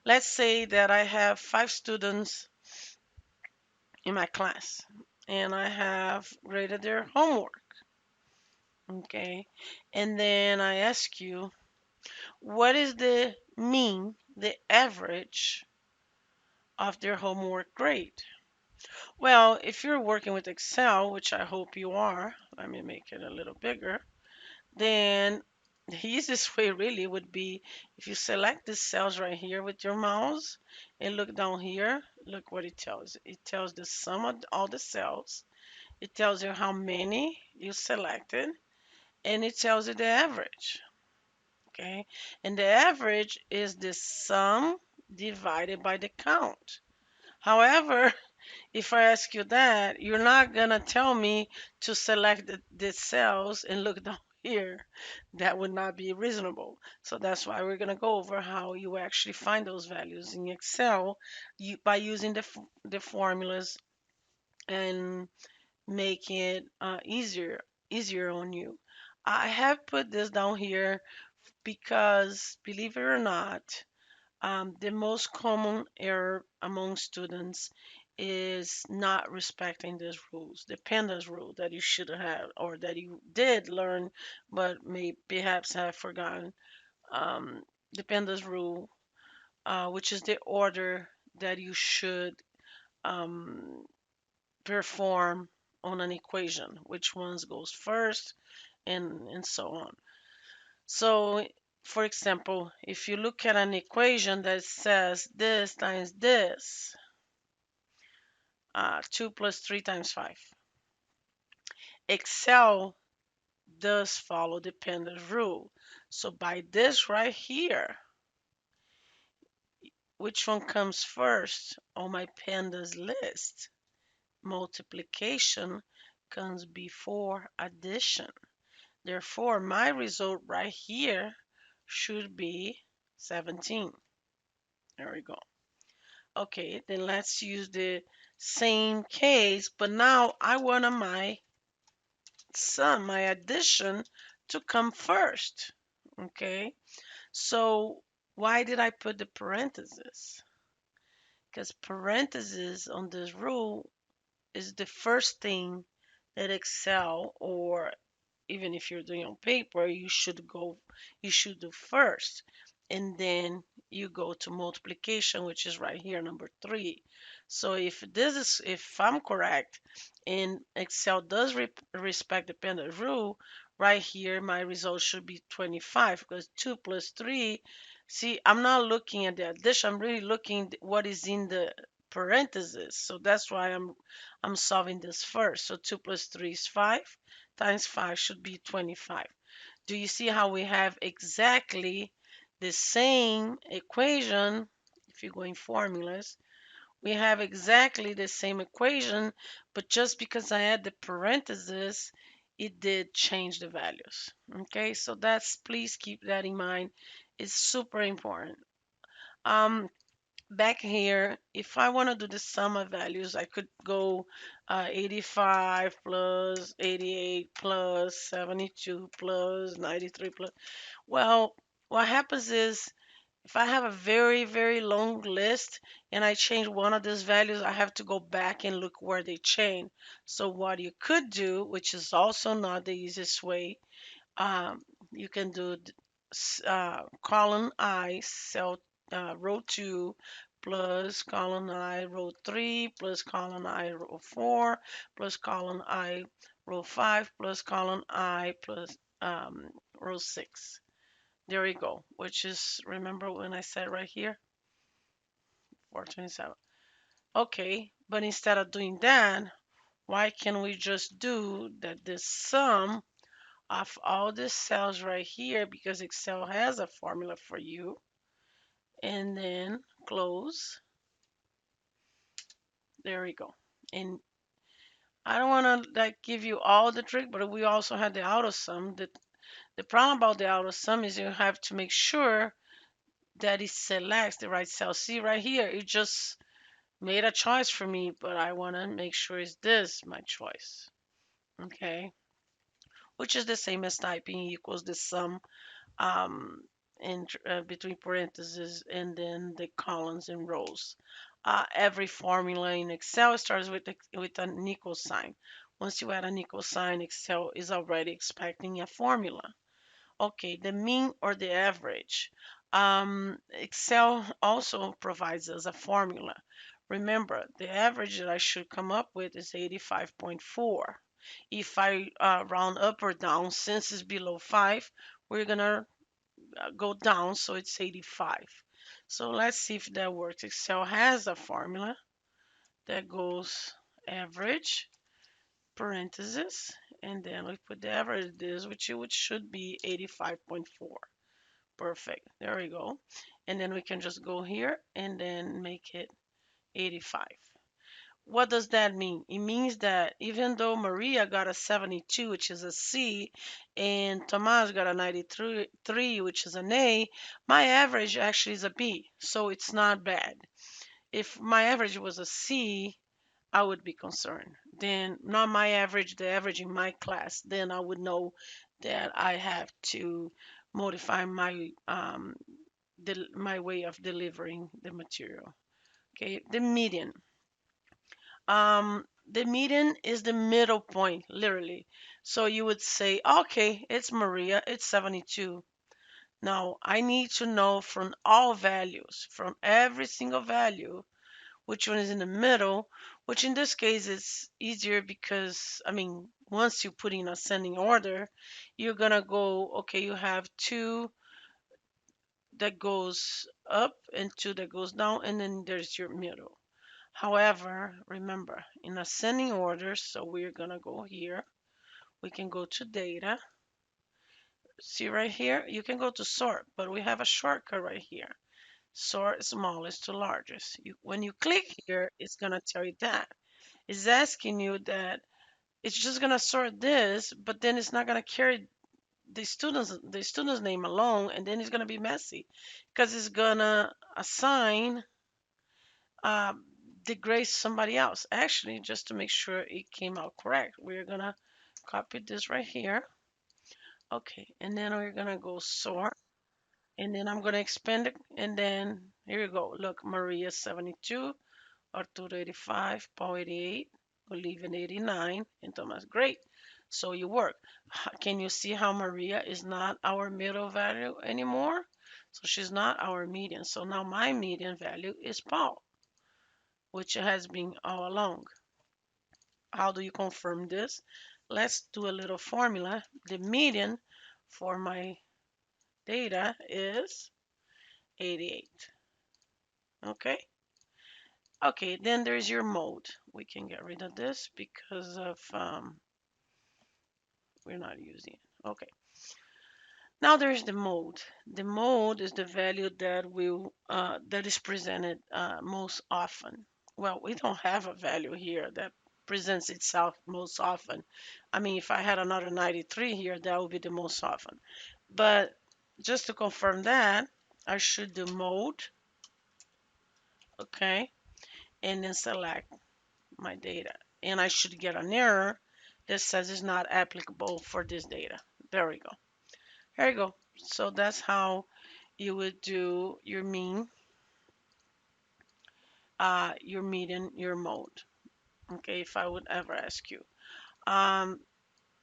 Let's say that I have 5 students in my class and I have graded their homework. Okay. And then I ask you, what is the mean, the average of their homework grade? Well, if you're working with Excel, which I hope you are, let me make it a little bigger, then the easiest way really would be if you select the cells right here with your mouse and look down here, look what it tells. It tells the sum of all the cells. It tells you how many you selected, and it tells you the average. Okay, and the average is the sum divided by the count. However, if I ask you that, you're not gonna tell me to select the cells and look down here. That would not be reasonable. So that's why we're gonna go over how you actually find those values in Excel by using the formulas and make it easier on you. I have put this down here because, believe it or not, the most common error among students is not respecting these rules, the pandas rule that you should have or that you did learn but may perhaps have forgotten. The pandas rule, which is the order that you should um, perform on an equation, which ones goes first, and so on. So, for example, if you look at an equation that says this times this, 2 plus 3 times 5, Excel does follow the pandas rule. So by this right here, which one comes first on my pandas list? Multiplication comes before addition. Therefore, my result right here should be 17. There we go. Okay, then let's use the same case, but now I want my sum, my addition to come first. Okay, so why did I put the parentheses? Because parentheses on this rule is the first thing that Excel, or even if you're doing on paper, you should do first. And then you go to multiplication, which is right here, number 3. So if I'm correct, and Excel does respect the panda rule, right here, my result should be 25 because 2 plus 3, see, I'm not looking at the addition, I'm really looking what is in the parentheses. So that's why I'm solving this first. So 2 plus 3 is 5 times 5 should be 25. Do you see how we have exactly the same equation? If you're going formulas, we have exactly the same equation, but just because I add the parentheses, it did change the values. Okay, so please keep that in mind. It's super important. Um, Back here, if I want to do the sum of values, I could go 85 plus 88 plus 72 plus 93 plus. Well, what happens is if I have a very, very long list and I change one of these values, I have to go back and look where they change. So what you could do, which is also not the easiest way, um, you can do column I, cell row 2 plus column I, row 3 plus column I, row 4 plus column I, row 5 plus column I plus row 6. There we go, which is, remember when I said right here, 427. Okay, but instead of doing that, why can't we just do that the sum of all the cells right here, because Excel has a formula for you, and then close. There we go. And I don't want to like give you all the trick, but we also have the auto sum. The problem about the auto sum is you have to make sure that it selects the right cell. See right here, it just made a choice for me, but I want to make sure it's this my choice. Okay, which is the same as typing equals the sum. Um, in between parentheses and then the columns and rows. Every formula in Excel starts with an equal sign. Once you add an equal sign, Excel is already expecting a formula. Okay, the mean or the average. Excel also provides us a formula. Remember, the average that I should come up with is 85.4. If I round up or down, since it's below 5, we're gonna go down, so it's 85. So let's see if that works. Excel has a formula that goes average, parentheses, and then we put the average this, which should be 85.4. Perfect. There we go. And then we can just go here and then make it 85. What does that mean? It means that even though Maria got a 72, which is a C, and Tomas got a 93, which is an A, my average actually is a B. So it's not bad. If my average was a C, I would be concerned. Then not my average, the average in my class, then I would know that I have to modify my way of delivering the material. Okay, the median. The median is the middle point, literally. So you would say, okay, it's Maria, it's 72. Now I need to know from all values, from every single value, which one is in the middle, which in this case is easier because, I mean, once you put in ascending order, you're gonna go, okay, you have two that goes up and two that goes down, and then there's your middle. However, remember, in ascending order, so we're gonna go here. We can go to data. See right here, you can go to sort, but we have a shortcut right here. Sort smallest to largest. When you click here, it's gonna tell you that. It's asking you that it's just gonna sort this, but then it's not gonna carry the student's name alone, and then it's gonna be messy because it's gonna assign uh, the grades to somebody else. Actually, just to make sure it came out correct, we're gonna copy this right here. Okay, and then we're gonna go sort, and then I'm gonna expand it, and then here you go. Look, Maria 72, Arturo 85, Paul 88, Olivia 89, and Thomas. Great. So you work. Can you see how Maria is not our middle value anymore? So she's not our median. So now my median value is Paul, which has been all along. How do you confirm this? Let's do a little formula. The median for my data is 88. Okay. Okay, then there's your mode. We can get rid of this because of we're not using it. Okay. Now there's the mode. The mode is the value that is presented most often. Well, we don't have a value here that presents itself most often. I mean, if I had another 93 here, that would be the most often. But just to confirm that, I should do mode, okay, and then select my data. And I should get an error that says it's not applicable for this data. There we go. There you go. So that's how you would do your median, your mode. Okay, if I would ever ask you. Um,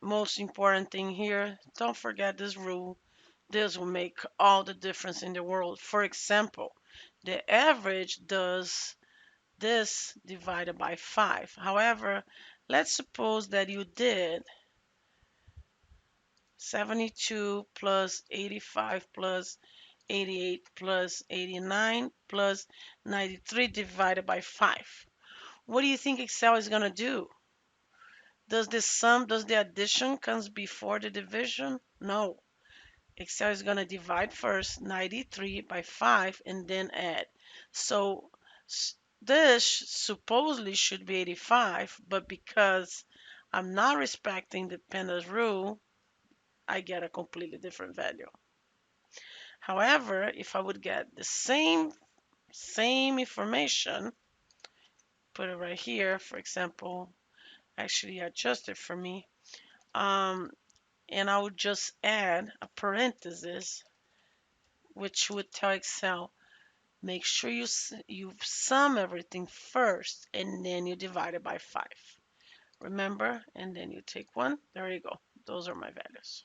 Most important thing here, don't forget this rule. This will make all the difference in the world. For example, the average does this divided by 5. However, let's suppose that you did 72 plus 85 plus 88 plus 89 plus 93 divided by 5. What do you think Excel is going to do? Does the addition comes before the division? No. Excel is going to divide first 93 by 5 and then add. So this supposedly should be 85, but because I'm not respecting the Penda's rule, I get a completely different value. However, if I would get the same information, put it right here, for example, actually adjust it for me, and I would just add a parenthesis, which would tell Excel, make sure you sum everything first and then you divide it by 5. Remember? And then you take one. There you go. Those are my values.